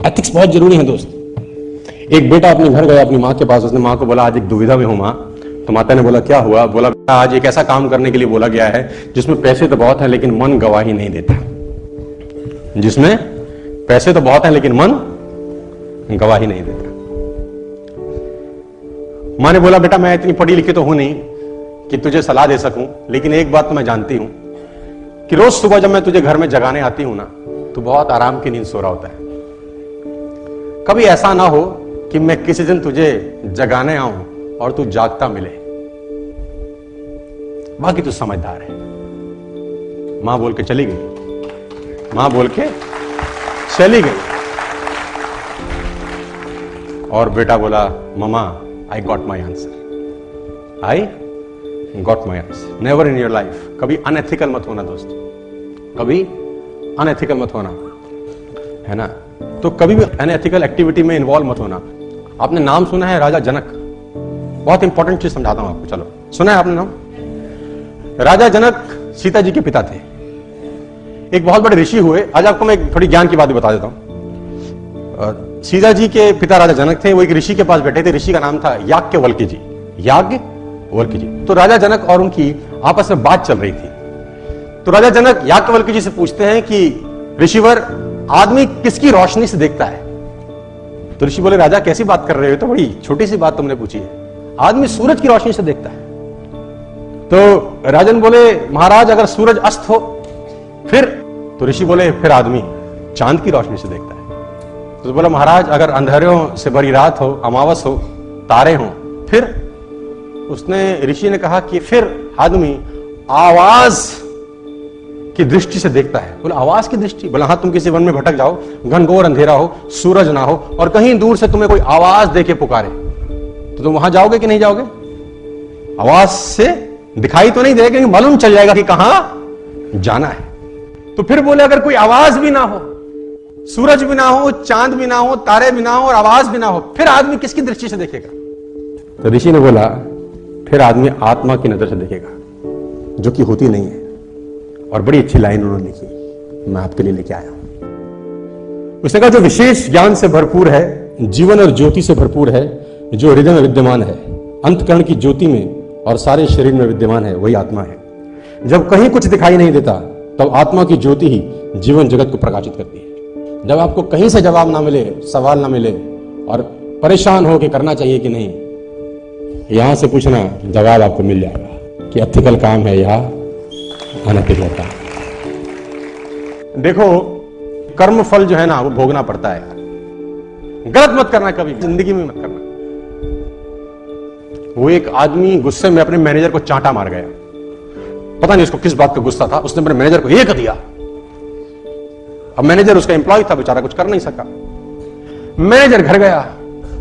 Ethics बहुत जरूरी है दोस्त। एक बेटा अपने घर गया अपनी माँ के पास, उसने माँ को बोला आज एक दुविधा में हूं माँ। तो माता ने बोला क्या हुआ? बोला आज एक ऐसा काम करने के लिए बोला गया है जिसमें पैसे तो बहुत है लेकिन मन गवाही नहीं देता। जिसमें पैसे तो बहुत है लेकिन मन गवाही नहीं देता। माँ ने बोला बेटा मैं इतनी पढ़ी लिखी तो हूं नहीं कि तुझे सलाह दे सकूं, लेकिन एक बात तो मैं जानती हूं कि रोज सुबह जब मैं तुझे घर में जगाने आती हूं ना तो बहुत आराम की नींद सो रहा होता है। कभी ऐसा ना हो कि मैं किसी दिन तुझे जगाने आऊं और तू जागता मिले। बाकी तू समझदार है। मां बोल के चली गई। मां बोल के चली गई और बेटा बोला mama I got my answer. I got my answer. Never in your life कभी अनएथिकल मत होना दोस्त, कभी अनएथिकल मत होना, है ना। तो कभी भी अनएथिकल एक्टिविटी में इन्वॉल्व मत होना। आपने नाम सुना है राजा जनक? बहुत इंपॉर्टेंट चीज समझाता हूं आपको। चलो सुना है आपने नाम? राजा जनक सीता जी के पिता थे। एक बहुत बड़े ऋषि हुए। आज आपको मैं थोड़ी ज्ञान की बात बता देता हूं। सीता जी के पिता राजा जनक थे। वो एक ऋषि के पास बैठे थे। ऋषि का नाम था याज्ञवल्क्य जी। याज्ञवल्क्य जी। तो राजा जनक और उनकी आपस में बात चल रही थी। तो राजा जनक याज्ञवल्क्य जी से पूछते हैं कि ऋषिवर आदमी किसकी रोशनी से देखता है? तो ऋषि बोले राजा कैसी बात कर रहे हो? तो बड़ी छोटी सी बात तुमने पूछी है। आदमी सूरज की रोशनी से देखता है। तो राजन बोले महाराज अगर सूरज अस्त हो फिर? तो ऋषि बोले फिर आदमी चांद की रोशनी से देखता है। तो बोला महाराज अगर अंधेरों से भरी रात हो, अमावस हो, तारे हो फिर? उसने ऋषि ने कहा कि फिर आदमी आवाज की दृष्टि से देखता है। बोला आवाज की दृष्टि? बोला हाँ तुम किसी वन में भटक जाओ, घनघोर अंधेरा हो, सूरज ना हो और कहीं दूर से तुम्हें कोई आवाज देके पुकारे तो तुम वहां जाओगे कि नहीं जाओगे? आवाज से दिखाई तो नहीं देगा लेकिन मालूम चल जाएगा कि कहां जाना है। तो फिर बोले अगर कोई आवाज भी ना हो, सूरज भी ना हो, चांद भी ना हो, तारे भी ना हो और आवाज भी ना हो, फिर आदमी किसकी दृष्टि से देखेगा? तो ऋषि ने बोला फिर आदमी आत्मा की नजर से देखेगा, जो कि होती नहीं है। और बड़ी अच्छी लाइन उन्होंने लिखी, मैं आपके लिए लेके आया हूं। उसने कहा जो विशेष ज्ञान से भरपूर है, जीवन और ज्योति से भरपूर है, जो हृदय में विद्यमान है, अंतकरण की ज्योति में और सारे शरीर में विद्यमान है, वही आत्मा है। जब कहीं कुछ दिखाई नहीं देता तब आत्मा की ज्योति ही जीवन जगत को प्रकाशित करती है। जब आपको कहीं से जवाब ना मिले, सवाल ना मिले और परेशान हो कि करना चाहिए कि नहीं, यहां से पूछना, जवाब आपको मिल जाएगा कि एथिकल काम है या अनैतिक होता है। देखो कर्म फल जो है ना वो भोगना पड़ता है यार। गलत मत करना, कभी जिंदगी में मत करना। वो एक आदमी गुस्से में अपने मैनेजर को चांटा मार गया। पता नहीं उसको किस बात का गुस्सा था, उसने अपने मैनेजर को एक दिया। अब मैनेजर उसका एम्प्लॉय था, बेचारा कुछ कर नहीं सका। मैनेजर घर गया,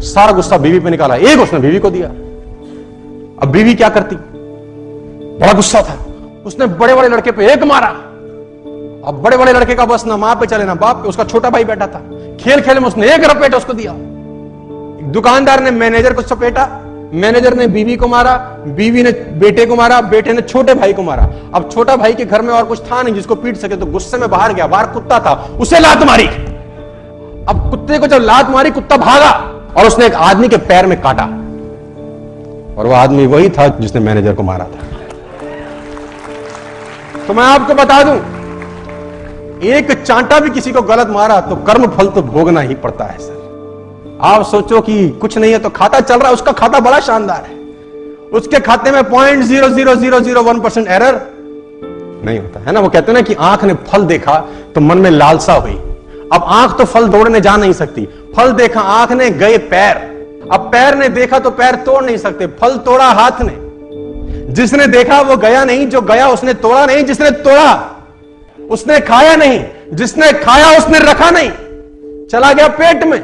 सारा गुस्सा बीवी पे निकाला, एक उसने बीवी को दिया। अब बीवी क्या करती? बड़ा गुस्सा था, उसने बड़े बड़े लड़के पे एक मारा। अब बड़े बड़े लड़के का बस ना मां पे चले ना बाप पे, उसका छोटा भाई बैठा था, खेल खेल में उसने एक रपेट उसको दिया। दुकानदार ने मैनेजर को सपेटा, मैनेजर ने बीवी को मारा, बीवी ने बेटे को मारा, बेटे ने छोटे भाई को मारा। अब छोटा भाई के घर में और कुछ था नहीं जिसको पीट सके, तो गुस्से में बाहर गया, बाहर कुत्ता था, उसे लात मारी। अब कुत्ते को जब लात मारी, कुत्ता भागा और उसने एक आदमी के पैर में काटा, और वो आदमी वही था जिसने मैनेजर को मारा था। तो मैं आपको बता दूं, एक चांटा भी किसी को गलत मारा तो कर्म फल तो भोगना ही पड़ता है सर। आप सोचो कि कुछ नहीं है तो खाता चल रहा है, उसका खाता बड़ा शानदार है, उसके खाते में 0.00001% एरर नहीं होता है ना। वो कहते हैं ना कि आंख ने फल देखा तो मन में लालसा हुई। अब आंख तो फल तोड़ने जा नहीं सकती, फल देखा आंख ने, गए पैर। अब पैर ने देखा तो पैर तोड़ नहीं सकते, फल तोड़ा हाथ ने। जिसने देखा वो गया नहीं, जो गया उसने तोड़ा नहीं, जिसने तोड़ा उसने खाया नहीं, जिसने खाया उसने रखा नहीं, चला गया पेट में।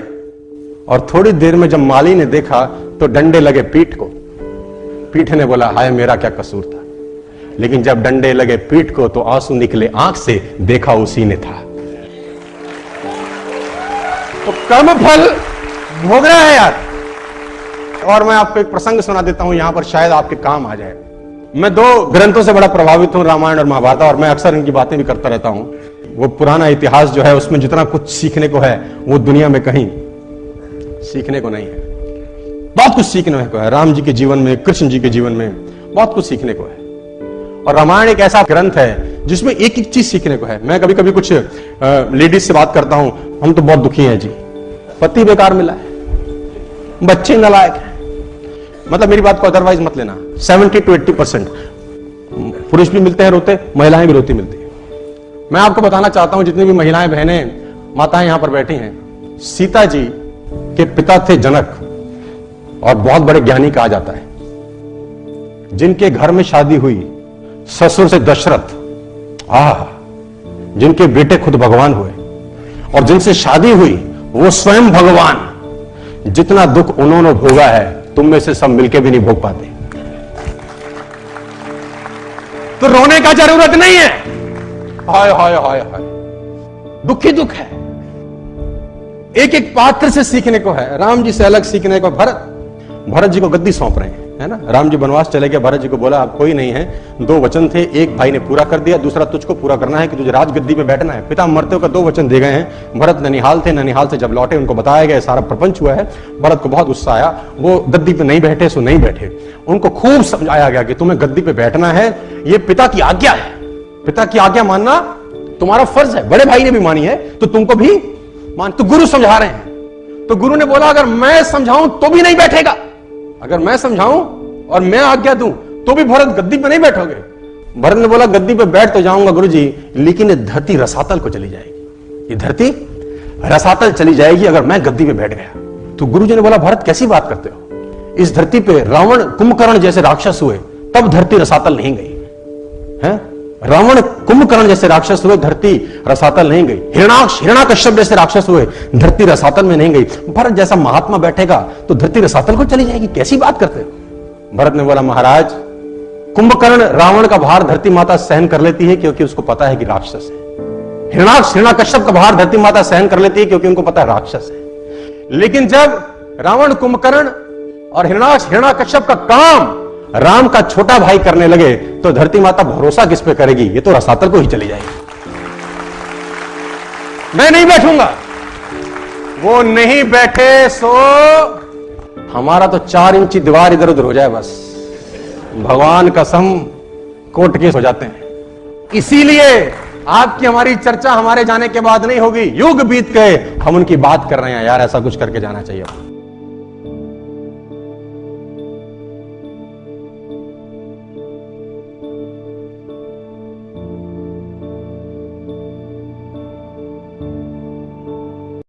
और थोड़ी देर में जब माली ने देखा तो डंडे लगे पीठ को। पीठ ने बोला हाय मेरा क्या कसूर था, लेकिन जब डंडे लगे पीठ को तो आंसू निकले आंख से, देखा उसी ने था। तो कर्म फल भोगना है यार। और मैं आपको एक प्रसंग सुना देता हूं, यहां पर शायद आपके काम आ जाए। मैं 2 ग्रंथों से बड़ा प्रभावित हूं, रामायण और महाभारत, और मैं अक्सर इनकी बातें भी करता रहता हूं। वो पुराना इतिहास जो है उसमें जितना कुछ सीखने को है वो दुनिया में कहीं सीखने को नहीं है। बहुत कुछ सीखने को है राम जी के जीवन में, कृष्ण जी के जीवन में बहुत कुछ सीखने को है। और रामायण एक ऐसा ग्रंथ है जिसमें एक एक चीज सीखने को है। मैं कभी कभी कुछ लेडीज से बात करता हूं, हम तो बहुत दुखी हैं जी, पति बेकार मिला है, बच्चे नालायक हैं। मतलब मेरी बात को अदरवाइज मत लेना, 70 to 80% पुरुष भी मिलते हैं रोते, महिलाएं भी रोती मिलती है। मैं आपको बताना चाहता हूं, जितनी भी महिलाएं, बहनें, माताएं यहां पर बैठी हैं, सीता जी के पिता थे जनक और बहुत बड़े ज्ञानी कहा जाता है। जिनके घर में शादी हुई ससुर से दशरथ, जिनके बेटे खुद भगवान हुए, और जिनसे शादी हुई वो स्वयं भगवान। जितना दुख उन्होंने भोगा है तुम में से सब मिलके भी नहीं भोग पाते। तो रोने का जरूरत नहीं है। हाय हाय हाय हाय, दुखी दुख है। एक एक पात्र से सीखने को है। राम जी से अलग सीखने को। भरत जी को गद्दी सौंप रहे हैं, है ना। राम जी वनवास चले गए, भरत जी को बोला अब कोई नहीं है, 2 वचन थे, एक भाई ने पूरा कर दिया, दूसरा तुझको पूरा करना है कि तुझे राजगद्दी पे बैठना है। पिता मरते का 2 वचन दे गए हैं। भरत ननिहाल थे, ननिहाल से जब लौटे उनको बताया गया सारा प्रपंच हुआ है। भरत को बहुत गुस्सा आया, वो गद्दी पे नहीं बैठे सो नहीं बैठे। उनको खूब समझाया गया कि तुम्हें गद्दी पे बैठना है, ये पिता की आज्ञा है, पिता की आज्ञा मानना तुम्हारा फर्ज है। बड़े भाई ने भी मानी है तो तुमको भी मान। तो गुरु समझा रहे हैं, तो गुरु ने बोला अगर मैं समझाऊं तो भी नहीं बैठेगा, अगर मैं समझाऊं और मैं आज्ञा दूं तो भी भरत गद्दी पे नहीं बैठोगे। भरत ने बोला गद्दी पे बैठ तो जाऊंगा गुरुजी, लेकिन ये धरती रसातल को चली जाएगी, ये धरती रसातल चली जाएगी अगर मैं गद्दी पे बैठ गया। तो गुरुजी ने बोला भरत कैसी बात करते हो, इस धरती पे रावण कुंभकर्ण जैसे राक्षस हुए तब धरती रसातल नहीं गई है। रावण कुंभकर्ण जैसे राक्षस हुए, धरती रसातल नहीं गई। हिरण्याकश्यप जैसे राक्षस हुए, धरती रसातल में नहीं गई। भरत जैसा महात्मा बैठेगा तो धरती रसातल को चली जाएगी, कैसी बात करते हो। भरत ने बोला महाराज, कुंभकर्ण रावण का भार धरती माता सहन कर लेती है क्योंकि उसको पता है कि राक्षस है। हिरण्याकश्यप का भार धरती माता सहन कर लेती है क्योंकि उनको पता है राक्षस है। लेकिन जब रावण, कुंभकर्ण और हिरण्याकश्यप का काम राम का छोटा भाई करने लगे तो धरती माता भरोसा किस पे करेगी, ये तो रसातल को ही चली जाएगी। मैं नहीं बैठूंगा। वो नहीं बैठे सो हमारा तो 4 इंची दीवार इधर उधर हो जाए बस, भगवान कसम कोट केस हो जाते हैं। इसीलिए आपकी हमारी चर्चा हमारे जाने के बाद नहीं होगी, युग बीत गए हम उनकी बात कर रहे हैं। यार ऐसा कुछ करके जाना चाहिए।